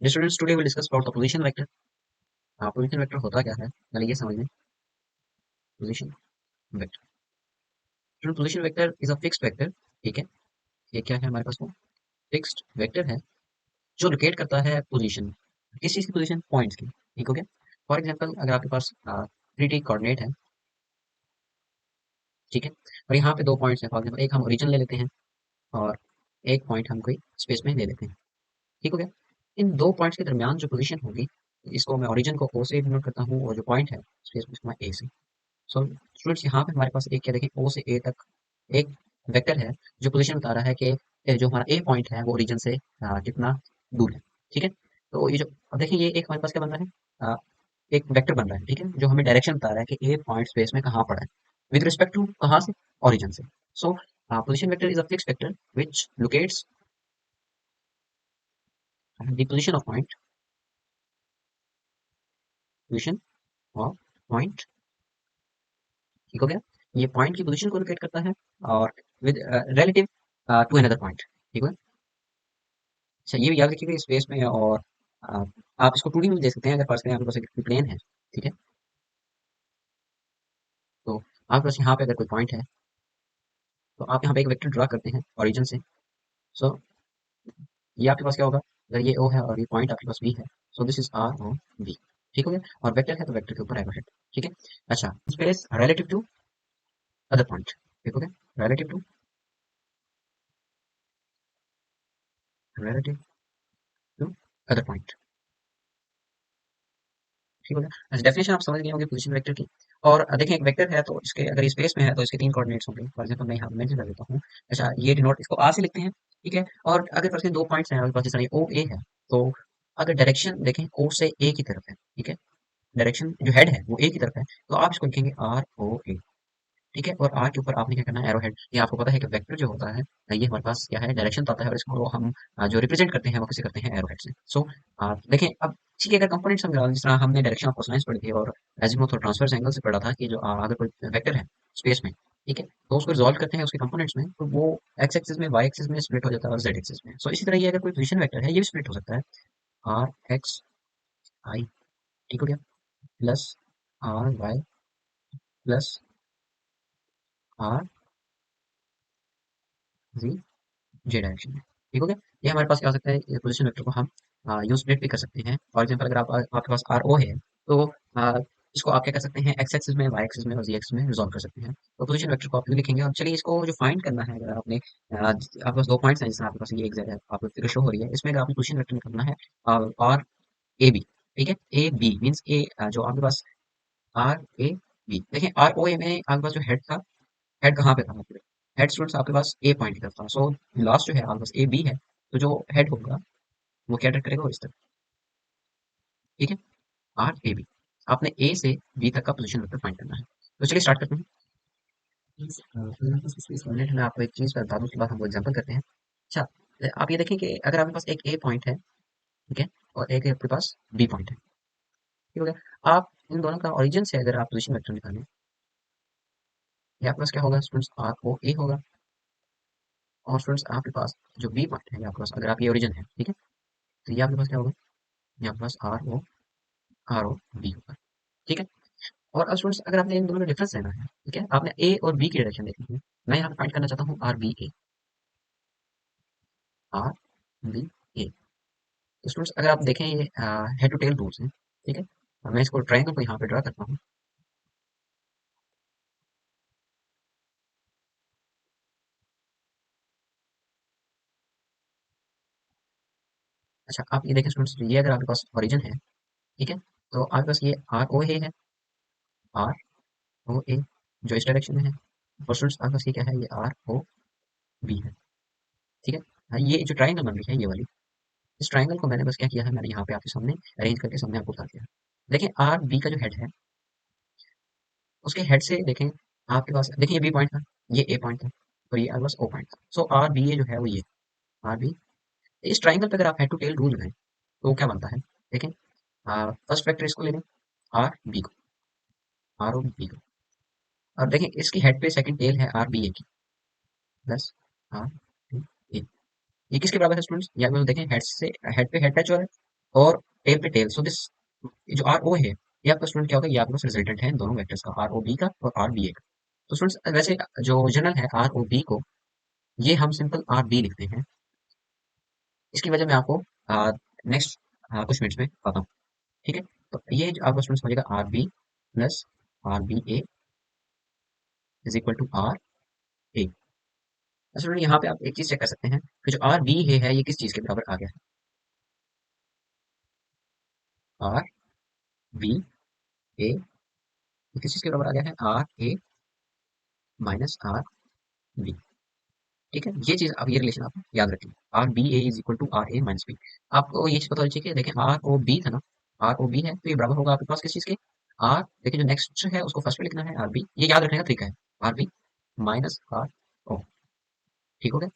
Students today will discuss about the position vector. Position vector होता क्या है पहले ये समझ लें। Position vector, position vector is a fixed vector. ठीक है, ये क्या है हमारे पास, वो फिक्स्ड वेक्टर है जो लोकेट करता है पोजीशन, किस चीज की पोजीशन, पॉइंट्स की। ठीक हो गया। फॉर एग्जांपल अगर आपके पास 3D कोऑर्डिनेट है, ठीक है, और यहाँ पे दो पॉइंट्स हैं, फॉर एग्जांपल एक हम ओरिजिन ले लेते हैं और एक पॉइंट हम कोई स्पेस में ले लेते हैं। ठीक हो गया। इन दो पॉइंट्स के दरमियान जो पोजीशन होगी, इसको मैं ओरिजिन को ओ से डिनोट करता हूँ और जो पॉइंट है स्पेस में उसको मैं ए से। सो स्टूडेंट्स यहाँ पे हमारे पास एक क्या देखें, ओ से ए तक एक वेक्टर है जो पोजीशन बता रहा है कि जो हमारा ए पॉइंट है वो ओरिजिन से कितना दूर है। ठीक है, तो ये जो, अब देखिए ये एक हमारे पास क्या बन रहा है, एक वेक्टर बन रहा है, ठीक है, जो हमें डायरेक्शन बता रहा है कि ए पॉइंट स्पेस में कहाँ पड़ा है विद रिस्पेक्ट टू कहाँ से, ओरिजिन से। सो position vector is a fixed vector which locates the position of point, position of point. ठीक हो गया। ये पॉइंट की पोजीशन को लोकेट करता है और with relative to another point. ठीक है। अच्छा ये भी याद रखिएगा स्पेस में है, और आ, आप इसको 2D में भी देख सकते हैं अगर पास करें आपके पास एक प्लेन है। ठीक है, तो आपके पास यहाँ पे अगर कोई पॉइंट है तो आप यहाँ पे एक वेक्टर ड्रा करते हैं ओरिजिन से। सो ये आपके पास क्या होगा, अगर ये ओ है और ये पॉइंट आपके पास बी है, so this is R O B. ठीक हो गया। और वेक्टर है तो वेक्टर के ऊपर एरो हेड। ठीक है। अच्छा space relative to other point. ठीक हो गया, relative to, relative to other point. ठीक हो गया। अच्छा डेफिनेशन आप समझ गए होंगे पोजीशन वेक्टर की। और देखें एक वेक्टर है तो इसके अगर स्पेस में है तो इसके तीन कोऑर्डिनेट्स होंगे। फॉर एग्जांपल मैं यहाँ मेंशन कर देता हूँ। अच्छा ये डिनोट इसको आर से लिखते हैं। ठीक है, और अगर पास में दो पॉइंट्स हैं, अगर पास जैसे ओ ए है, तो अगर डायरेक्शन देखें ओ से ए की तरफ है, ठीक है, डायरेक्शन जो हेड है वो ए की तरफ है, तो आप इसको लिखेंगे आर ओ ए। ठीक है, और आर के ऊपर आपने क्या करना है, एरो हेड। ये आपको पता है कि वेक्टर जो होता है ये हमारे पास क्या है, डायरेक्शन तो आता है, और इसको हम जो रिप्रेजेंट करते हैं वो किसे करते हैं, एरो हेड से। सो देखें अब, ठीक है, अगर कंपोनेंट्स हम जिस तरह हमने डायरेक्शन ऑफ कोसाइंस पढ़ी थी और एजीमुथ और ट्रांसवर्स एंगल से पढ़ा था कि जो अगर कोई वेक्टर है स्पेस में, ठीक है, तो उसको रिजॉल्व करते हैं उसके कंपोनेंट्स में, तो वो एक्स एक्सिस में, वाई एक्सिस में स्प्लिट हो जाता है और जेड एक्सिस में। सो इसी तरह ये अगर कोई पोजीशन वेक्टर है ये भी स्प्लिट हो सकता है, आर एक्स आई, ठीक हो गया, plus R Y plus R G J direction में। ठीक हो गया। ये हमारे पास क्या हो सकता है, ये पोजीशन वेक्टर को हम यूं स्प्लिट भी कर सकते हैं। फॉर एग्जांपल अगर आपके पास आर ओ है, तो इसको आप क्या कर सकते हैं, एक्स एक्सिस में, वाई एक्सिस में और जी एक्सिस में रिजॉल्व कर सकते हैं। तो पोजीशन वेक्टर को आप यूं लिखेंगे। अब चलिए इसको जो फाइंड करना है, अगर आपने आपके पास दो पॉइंट्स हैं, जैसे आपके पास ये एक जगह आपको फिगर शो हो रही है, इसमें अगर आपने पोजीशन वेक्टर निकालना है आर ए बी, ठीक है, ए बी मीन्स ए, जो आपके पास आर ए बी, देखें आर ओ ए में आपके पास जो हेड था, हेड कहाँ पे था आपके, हेड स्टूडेंट्स आपके पास ए पॉइंट की तरफ था। सो लास्ट जो है आपके पास ए बी है, तो जो हेड होगा वो क्या ट्रेक करेगा, इस तरफ। ठीक है, आर ए बी, आपने ए से बी तक का पोजीशन वेक्टर फाइंड करना है। तो चलिए स्टार्ट करते हैं। इस मिनट में आपको एक चीज बता दूं, उसके बाद हम एग्जांपल करते हैं। अच्छा आप ये देखें कि अगर आपके पास एक ए पॉइंट है, ठीक है, और एक आपके पास बी पॉइंट है, ठीक हो गया। आप इन दोनों का ओरिजिन से अगर आप पोजीशन वेक्टर निकालें, ये आपके पास क्या होगा स्टूडेंट्स, आर ओ ए होगा। और स्टूडेंट्स आपके पास जो बी पॉइंट है, ये आपके पास अगर आप ये ओरिजिन है, ठीक है, तो ये आपके पास क्या होगा, ये आपके पास आर ओ बी होगा। ठीक है, और अब स्टूडेंट्स अगर आपने इन दोनों में डिफरेंस लेना है, ठीक है, आपने ए और बी की डायरेक्शन देखनी है। मैं यहाँ पे फाइंड करना चाहता हूँ are B A, r B ए। तो स्टूडेंट्स अगर आप देखें ये हेड टू टेल रूल्स हैं, ठीक है, मैं इसको ट्रायंगल को यहाँ पे ड्रा करता हूँ। अच्छा आप ये देखें स्टूडेंट्स, ये अगर आपके पास ओरिजिन है, ठीक है, तो आपके पास ये आर ओ ए है, आर ओ ए जो इस डायरेक्शन में है, और स्टूडेंट्स आपके पास ये क्या है, ये आर ओ बी है। ठीक है, ये जो ट्रायंगल बन रही है ये वाली, इस ट्रायंगल को मैंने बस क्या किया है, मैंने यहाँ पे आपके सामने अरेंज करके सामने आपको बता दिया। देखिए आर बी का जो हेड है, उसके हेड से देखें आपके पास, देखिए ये बी पॉइंट था, ये ए पॉइंट था, और ये आपके पास ओ पॉइंट था। सो आर बी ए जो है वो ये आर बी, इस ट्राइंगल पे अगर आप हेड टू टेल रूल लगाएं तो क्या बनता है, देखें फर्स्ट वेक्टर इसको ले लें, आर बी को, आर ओ बी को, और देखें इसकी हेड पे सेकंड टेल है आर बी ए की, प्लस आर बी ए। ये किसके बराबर है स्टूडेंट्स, या देखें हेड से, हेड पे हेड टच हो रहा है, और टेल पे टेल, सो दिस जो आर ओ है ये आपका स्टूडेंट क्या होगा, ये आपके पास रिजल्टेंट है इन दोनों वेक्टर्स का, आर ओ बी का और आर बी ए का। तो स्टूडेंट्स वैसे जो ओरिजिनल है आर ओ बी को ये हम सिंपल आर बी लिखते हैं। इसकी वजह मैं आपको नेक्स्ट कुछ मिनट्स में बताता हूँ। ठीक है, तो ये जो आपका स्टूडेंट समझेगा R B plus R B A is equal to R A. Student यहाँ पे आप एक चीज चेक कर सकते हैं कि जो आर बी है ये किस चीज के बराबर आ गया है, आर बी ए किस चीज के बराबर आ गया है, R A minus R B. ठीक है, ये चीज आप ये रिलेशन आप याद रखें, R B A is equal to R A minus B. आपको ये चीज पता होनी चाहिए कि देखें आर ओ बी था ना, आर ओ बी है तो ये बराबर होगा आपके पास किस चीज के, आर, देखिए जो नेक्स्ट है उसको फर्स्ट पे लिखना है आर बी, ये याद रखने का तरीका है, R B minus are O. ठीक हो गया।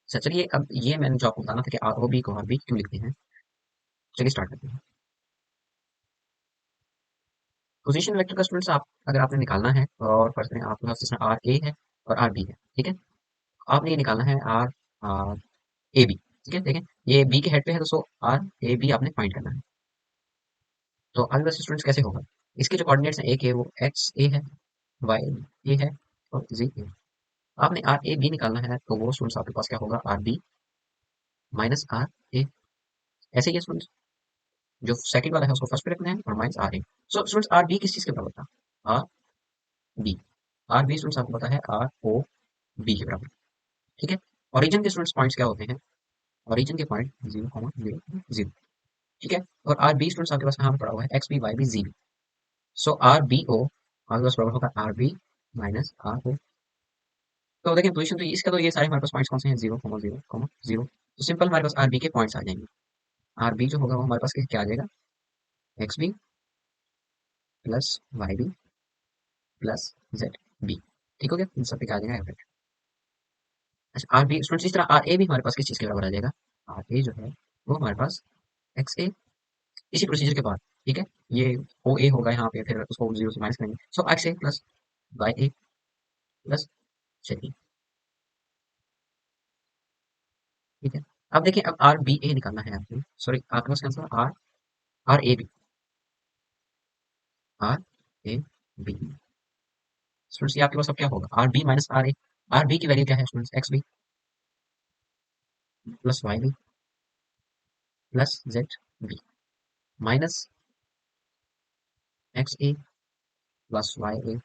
अच्छा चलिए, अब ये मैंने जो आपको बताना था कि आर ओ बी को आर बी क्यों लिखते हैं, चलिए स्टार्ट करते हैं। पोजीशन वेक्टर का स्टूडेंट्स आप अगर आपने निकालना है और फर्स्ट में आपके पास इसमें आर ए है और आर बी है, ठीक है, आपने ये निकालना है आर आर ए बी। ठीक है, देखें ये बी के हेड पे है तो सो आर ए बी आपने फाइंड करना है। तो आगे बस स्टूडेंट्स कैसे होगा, इसके जो कोऑर्डिनेट्स हैं ए के वो एक्स ए है, वाई ए है और जी ए। आपने आर ए बी निकालना है तो वो स्टूडेंट्स आपके पास क्या होगा, r B minus R A. ऐसे ही स्टूडेंट्स जो सेकंड वाला है उसको फर्स्ट पे रखना है और minus are A. So students R B किस चीज के बराबर था, R B, R B students आपको पता है आर ओ बी के बराबर। ठीक है, ओरिजिन के स्टूडेंट्स पॉइंट्स क्या होते हैं, ओरिजिन के पॉइंट 0,0,0। ठीक है, और आर बी स्टूडेंट्स आपके पास यहाँ पे पड़ा हुआ है x b y b z b. So r b o आपके पास बराबर होगा r B minus are o. तो देखिए पोजीशन तो इसका तो ये सारे हमारे पास पॉइंट्स कौन से हैं, 0,0,0 तो सिंपल हमारे पास आर बी के पॉइंट्स आ जाएंगे। आर बी जो होगा वो हमारे पास क्या आ जाएगा, X B plus Y B plus Z B. ठीक हो गया, इन सब पे क्या आ जाएगा एवरेज। अच्छा आर बी स्टूडेंट्स इस तरह आर ए भी हमारे पास किस चीज के बराबर आ जाएगा, आर ए जो है वो हमारे पास एक्स ए, इसी प्रोसीजर के बाद। ठीक है, ये ओ ए होगा यहाँ पे, फिर उसको जीरो से माइनस करेंगे, सो x a plus y a plus Z B. ठीक है, अब देखिए अब आर बी ए निकालना है आपको, सॉरी आपके पास cancel r r A B, R A b students ये आपके पास अब क्या होगा, r B minus are a. R b की वैल्यू क्या है students, x B plus Y B plus Z b minus x a plus y a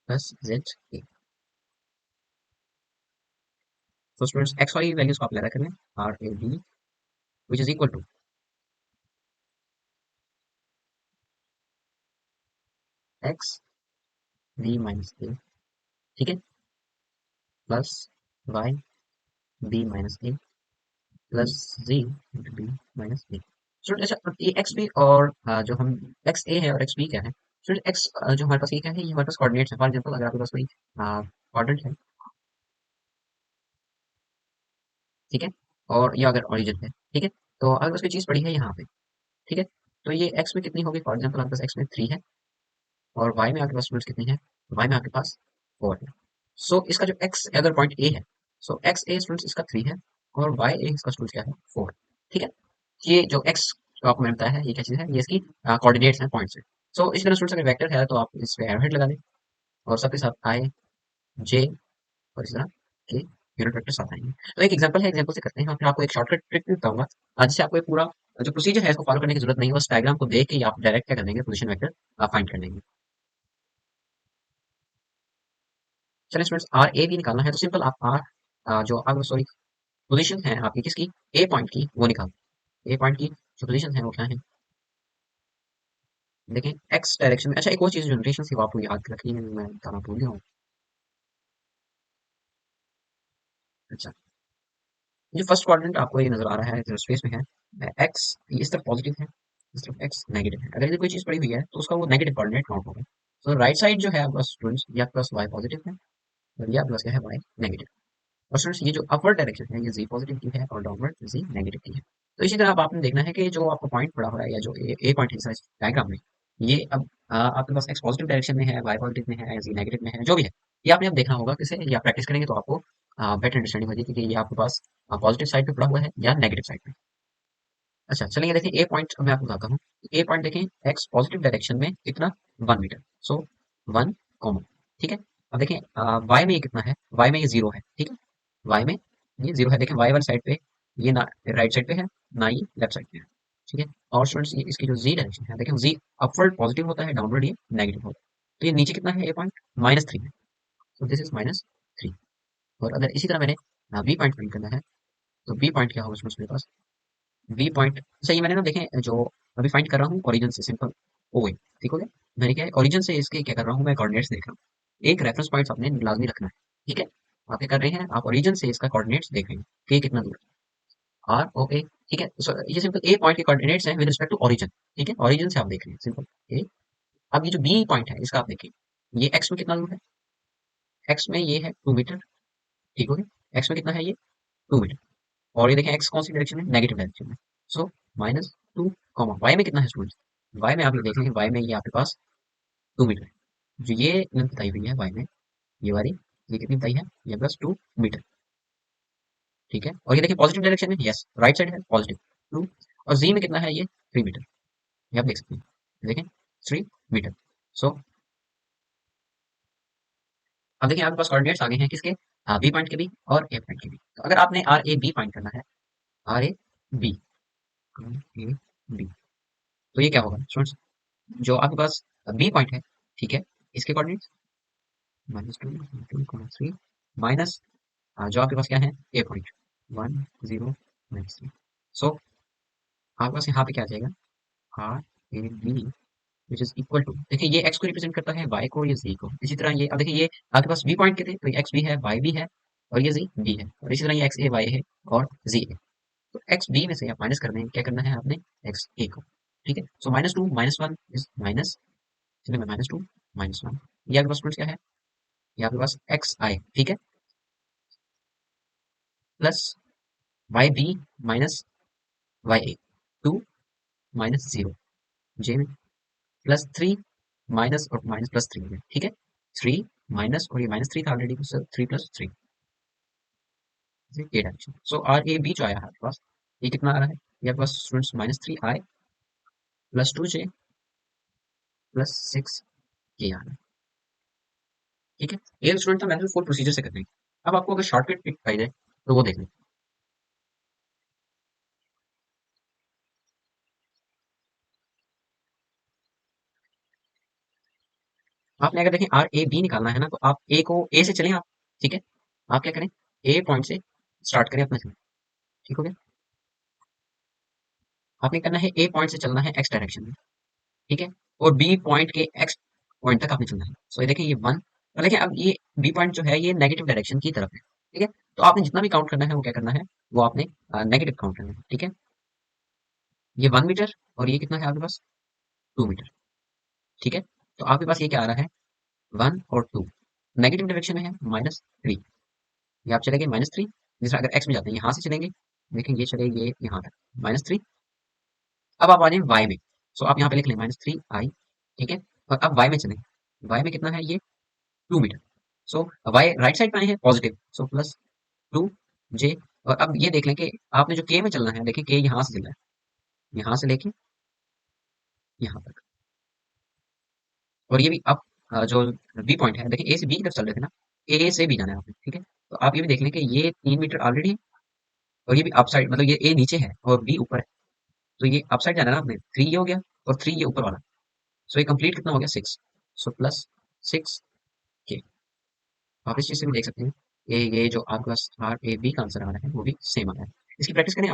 plus z a. तो स्टूडेंट्स एक्स वाई वैल्यूज को आप लगा करें, r A B which is equal to x b minus a, ठीक है, plus Y b minus ए plus जी into B minus ए। Student अच्छा ये x B और जो हम एक्स ए है और एक्स बी क्या है स्टूडेंट, एक्स जो हमारे पास ये क्या है, ये हमारे पास कोऑर्डिनेट्स है। फॉर एग्जांपल अगर आपके पास कोई क्वाड्रेंट है, ठीक है, और ये अगर ओरिजिन है, ठीक है, तो अगर उसकी चीज पड़ी है यहाँ पे, ठीक है, तो ये एक्स में कितनी होगी, फॉर एग्जांपल आपके पास एक्स में 3 है और वाई में आपके पास स्टूडेंट्स कितनी है, वाई में आपके पास 4 है। सो इसका जो एक्स अगर पॉइंट ए है, सो एक्स ए स्टूडेंट्स इसका 3 है और वाई ए इसका स्टूडेंट्स क्या है 4। ठीक है, ये जो एक्स जो आपको मिलता है ये क्या चीज है, ये इसकी कोऑर्डिनेट्स हैं, पॉइंट्स हैं। सो इस तरह स्टूडेंट्स अगर वेक्टर है तो आप इस पे एरोहेड लगा दें और सबके साथ आई जे और इस तरह के यूनिट वेक्टर साथ आएंगे। तो एक एग्जांपल है, एग्जांपल से करते हैं, फिर आपको एक शॉर्टकट ट्रिक भी बताऊंगा जिससे आपको एक पूरा जो प्रोसीजर है इसको फॉलो करने की जरूरत नहीं है, बस डायग्राम को देख के ही आप डायरेक्ट क्या कर देंगे, पोजीशन वेक्टर फाइंड कर लेंगे। चलिए स्टूडेंट्स आर ए भी निकालना है तो सिंपल आप आर जो आप सॉरी पोजीशन है आपकी किसकी, ए पॉइंट की वो निकाल, ए पॉइंट की जो पोजीशन है वो क्या है, देखें एक्स डायरेक्शन में। अच्छा एक और चीज जो नोटेशन थी वो आपको याद रखनी है, मैं बताना भूल गया हूँ। अच्छा जो फर्स्ट क्वाड्रेंट आपको ये नजर आ रहा है जो स्पेस में है, एक्स इस तरफ पॉजिटिव है, इस तरफ एक्स नेगेटिव है, अगर ये कोई चीज पड़ी हुई है तो उसका वो नेगेटिव कोऑर्डिनेट काउंट होगा। तो राइट साइड जो है आपका स्टूडेंट्स ये आपके पास वाई पॉजिटिव है और ये आपके पास क्या है वाई नेगेटिव। और स्टूडेंट्स ये जो अपवर्ड डायरेक्शन है ये जी पॉजिटिव की है और डाउनवर्ड जी नेगेटिव की है। तो इसी तरह अब आपने देखना है कि जो आपको पॉइंट पड़ा हुआ है या जो ए पॉइंट है इस डायग्राम में, ये अब आपके पास एक्स पॉजिटिव डायरेक्शन में है, वाई पॉजिटिव में है, जी नेगेटिव में है, जो भी है ये आपने अब देखना होगा किसे, या प्रैक्टिस करेंगे तो आपको बेटर अंडरस्टैंडिंग हो जाती है कि ये आपके पास पॉजिटिव साइड पे पड़ा हुआ है या नेगेटिव साइड पे। अच्छा चलिए देखिए ए पॉइंट मैं आपको बताता हूँ। ए पॉइंट देखें एक्स पॉजिटिव डायरेक्शन में कितना 1 मीटर। सो 1 ठीक है। अब देखें वाई में ये कितना है, वाई में ये 0 है ठीक है। वाई में ये 0 है, देखें वाई वाली साइड पे ये ना राइट साइड पे है ना ये लेफ्ट साइड पे है ठीक है। और स्टूडेंट्स ये इसकी जो जी डायरेक्शन है देखें जी अपवर्ड पॉजिटिव होता है, डाउनवर्ड ये नेगेटिव होता है। तो ये नीचे कितना है ए पॉइंट -3 है। So this is -3। और अगर इसी तरह मैंने बी पॉइंट फाइंड करना है तो बी पॉइंट क्या होगा स्टूडेंट्स मेरे पास, बी पॉइंट अच्छा ये मैंने ना देखें जो अभी फाइंड कर रहा हूँ ओरिजिन से सिंपल ओ ए ठीक हो गया। मैंने क्या है ओरिजिन से इसके क्या कर रहा हूँ मैं कोऑर्डिनेट्स देख रहा हूँ। एक रेफरेंस पॉइंट आपने लाजमी रखना है ठीक है। आप क्या कर रहे हैं, आप ओरिजिन से इसका कोऑर्डिनेट्स देख रहे हैं कि ये कितना दूर है आर ओ ए ठीक है। So, ये सिंपल ए पॉइंट के कोऑर्डिनेट्स हैं विद रिस्पेक्ट टू ओरिजिन ठीक है। ओरिजिन से आप देख रहे हैं सिंपल ए। अब ये जो बी पॉइंट है इसका आप देखिए ये एक्स में कितना दूर है, एक्स में ये है 2 मीटर ठीक हो गया। एक्स में कितना है ये 2 मीटर। और ये देखें एक्स कौन सी डायरेक्शन में, नेगेटिव डायरेक्शन में। सो -2 वाई में कितना है स्टूडेंट, वाई में आप ये देख लेंगे वाई में ये आपके पास 2 मीटर है। जो ये लेंथ बताई हुई है वाई में ये वाली ये कितनी बताई है, ये बस 2 मीटर ठीक है। और ये देखिए पॉजिटिव डायरेक्शन में यस राइट साइड है पॉजिटिव 2। और जी में कितना है ये 3 मीटर, ये आप देख सकते हैं देखें 3 मीटर। सो अब देखिए आपके पास कोऑर्डिनेट्स आ गए हैं किसके, बी पॉइंट के भी और ए पॉइंट के भी। तो अगर आपने आर ए बी फाइंड करना है, R A B, R A B, तो ये क्या होगा स्टूडेंट्स, जो आपके पास बी पॉइंट है ठीक है, इसके कोऑर्डिनेट्स -2 माइनस जो आपके पास क्या है ए पॉइंट 1 0 -3। सो आपके पास यहाँ पे क्या आ जाएगा R A B which is equal to, देखिए ये एक्स को रिप्रेजेंट करता है वाई को, ये जी को। इसी तरह ये अब देखिए ये आपके पास बी पॉइंट के थे तो ये एक्स भी है वाई भी है और ये जी बी है। और इसी तरह ये एक्स ए वाई है और जी है। तो एक्स बी में से आप माइनस करना है, क्या करना है आपने एक्स ए को ठीक है। सो -2 -1 इज माइनस, चलिए मैं -2 -1 ये आपके पास स्टूडेंट्स क्या है, ये आपके पास एक्स आई ठीक है plus Y b minus y a 2 -0 j में +3 माइनस और माइनस +3 में ठीक है। 3 माइनस और ये -3 था ऑलरेडी, सो 3 + 3 ये डायरेक्शन। सो आर ए बी जो आया है आपके पास ये कितना आ रहा है, ये आपके पास स्टूडेंट्स -3 आई +2 जे +6 ये आ रहा है ठीक है। ये स्टूडेंट था मैंने फुल प्रोसीजर से करना है। अब आपको अगर शॉर्टकट ट्रिक पाई जाए तो वो देख लें। आपने अगर देखें आर ए बी निकालना है ना तो आप ए को ए से चलें आप ठीक है। आप क्या करें ए पॉइंट से स्टार्ट करें अपना चलें ठीक हो गया। आपने करना है ए पॉइंट से चलना है एक्स डायरेक्शन में ठीक है। और बी पॉइंट के एक्स पॉइंट तक आपने चलना है। सो ये देखिए ये 1 और देखिए अब ये बी पॉइंट जो है ये नेगेटिव डायरेक्शन की तरफ है ठीक है। तो आपने जितना भी काउंट करना है वो क्या करना है, वो आपने नेगेटिव काउंट करना है ठीक है। ये 1 मीटर और ये कितना है आपके पास 2 मीटर ठीक है। तो आपके पास ये क्या आ रहा है 1 और 2 नेगेटिव डायरेक्शन में है -3। ये आप चलेंगे -3, जिस अगर एक्स में जाते हैं यहाँ से चलेंगे देखेंगे ये चलेंगे यहाँ तक -3। अब आप आ जाए वाई में। सो आप यहाँ पे लिख लें -3 आई ठीक है। और अब वाई में चलें, वाई में कितना है ये 2 मीटर। सो वाई राइट साइड पे आए हैं पॉजिटिव, सो +2 जे। और अब ये देख लें कि आपने जो के में चलना है, देखिए के यहाँ से चल रहा है यहाँ से लेके यहाँ तक। और ये भी अब जो बी पॉइंट है देखिए ए से बी की तरफ चल रहे थे ना, ए से बी जाना है आपने ठीक है। तो आप ये भी देख लें कि ये 3 मीटर ऑलरेडी है और ये भी अप साइड मतलब ये ए नीचे है और बी ऊपर है। तो ये अप साइड जाना है ना आपने, 3 ये हो गया और 3 ये ऊपर वाला। सो ये कंप्लीट कितना हो गया 6। सो +6 के। आप इस चीज से भी देख सकते हैं ये जो आपके पास आर ए बी का आंसर आ रहा है वो भी सेम आ रहा है। इसकी प्रैक्टिस करें आप।